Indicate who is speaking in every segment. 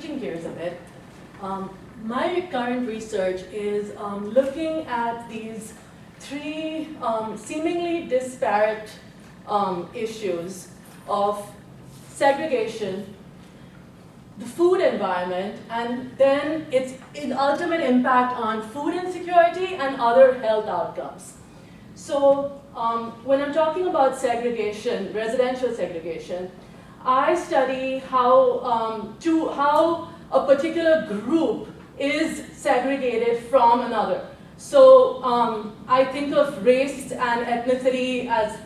Speaker 1: switching gears a bit, my current research is looking at these three seemingly disparate issues of segregation, the food environment, and then its ultimate impact on food insecurity and other health outcomes. So when I'm talking about segregation, residential segregation, I study how a particular group is segregated from another. So I think of race and ethnicity as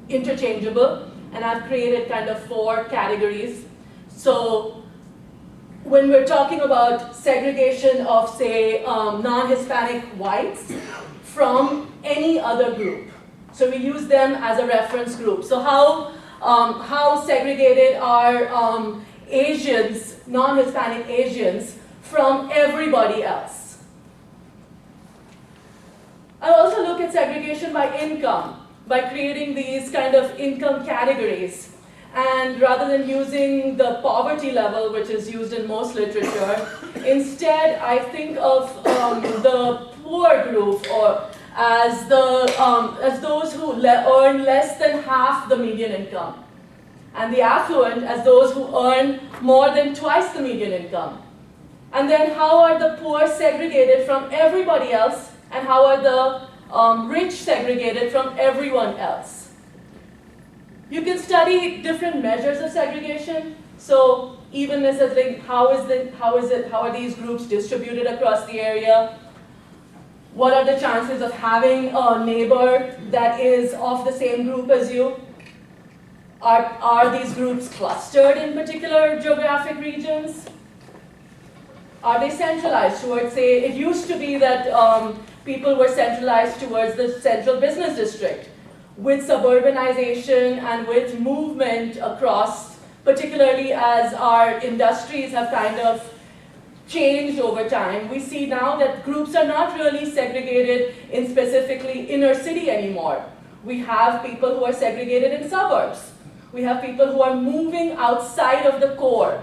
Speaker 1: interchangeable, and I've created kind of 4 categories. So when we're talking about segregation of, say, non-Hispanic whites from any other group, so we use them as a reference group. So how segregated are Asians, non-Hispanic Asians, from everybody else? I also look at segregation by income, by creating these kind of income categories. And rather than using the poverty level, which is used in most literature, instead I think of the poor group or as those who earn less than half the median income, and the affluent as those who earn more than twice the median income. And then how are the poor segregated from everybody else, and how are the rich segregated from everyone else? You can study different measures of segregation. So evenness as like how are these groups distributed across the area? What are the chances of having a neighbor that is of the same group as you? Are these groups clustered in particular geographic regions? Are they centralized towards, say, it used to be that people were centralized towards the central business district. With suburbanization and with movement across, particularly as our industries have kind of changed over time, we see now that groups are not really segregated in specifically inner city anymore. We have people who are segregated in suburbs. We have people who are moving outside of the core.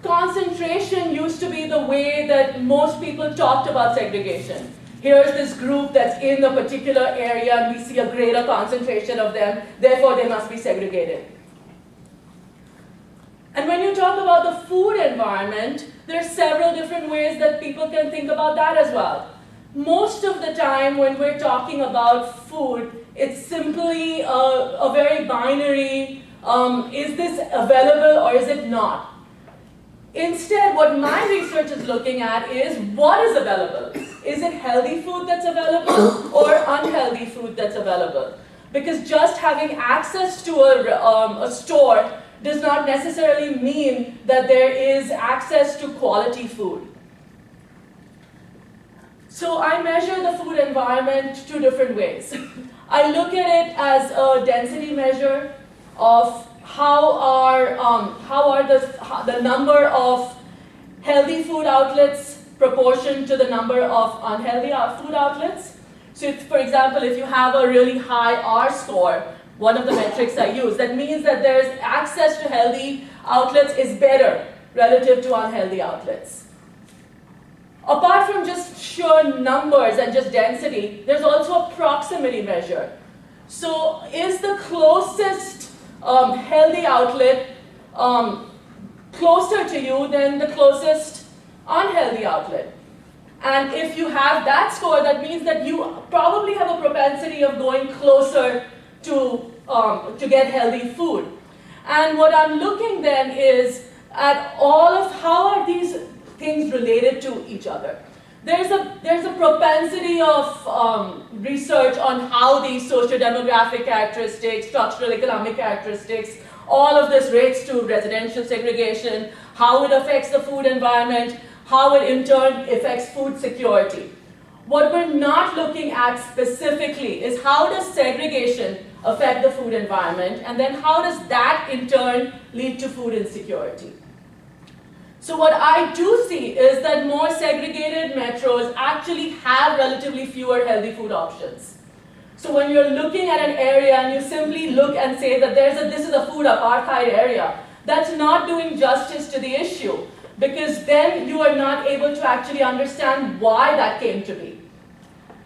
Speaker 1: Concentration used to be the way that most people talked about segregation. Here's this group that's in a particular area and we see a greater concentration of them, therefore they must be segregated. And when you talk about the food environment, there are several different ways that people can think about that as well. Most of the time when we're talking about food, it's simply a very binary, is this available or is it not? Instead, what my research is looking at is what is available. Is it healthy food that's available or unhealthy food that's available? Because just having access to a store does not necessarily mean that there is access to quality food. So I measure the food environment 2 different ways. I look at it as a density measure of how are the number of healthy food outlets proportion to the number of unhealthy food outlets. So if, for example, if you have a really high R score, one of the metrics I use, that means that there's access to healthy outlets is better relative to unhealthy outlets. Apart from just sheer numbers and just density, there's also a proximity measure. So is the closest healthy outlet closer to you than the closest unhealthy outlet? And if you have that score, that means that you probably have a propensity of going closer to get healthy food. And what I'm looking then is at all of how are these things related to each other. There's a propensity of research on how these socio-demographic characteristics, structural economic characteristics, all of this relates to residential segregation, how it affects the food environment, how it in turn affects food security. What we're not looking at specifically is how does segregation affect the food environment, and then how does that in turn lead to food insecurity. So what I do see is that more segregated metros actually have relatively fewer healthy food options. So when you're looking at an area and you simply look and say that this is a food apartheid area, that's not doing justice to the issue, because then you are not able to actually understand why that came to be.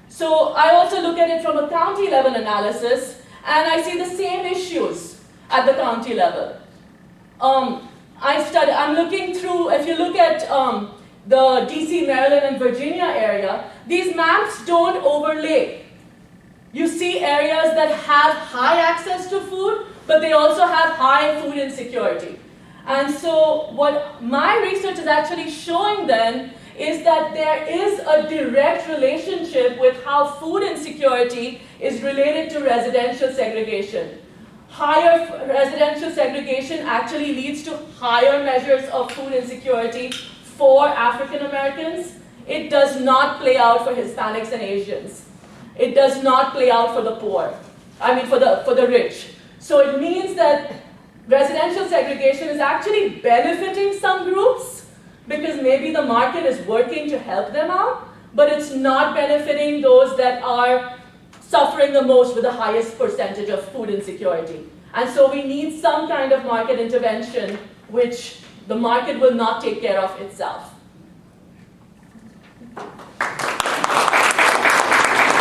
Speaker 1: So I also look at it from a county level analysis, and I see the same issues at the county level. I'm looking through, if you look at the DC, Maryland, and Virginia area, these maps don't overlay. You see areas that have high access to food, but they also have high food insecurity. And so what my research is actually showing then is that there is a direct relationship with how food insecurity is related to residential segregation. Higher residential segregation actually leads to higher measures of food insecurity for African Americans. It does not play out for Hispanics and Asians. It does not play out for the poor, for the rich. So it means that residential segregation is actually benefiting some groups because maybe the market is working to help them out, but it's not benefiting those that are suffering the most with the highest percentage of food insecurity. And so we need some kind of market intervention which the market will not take care of itself.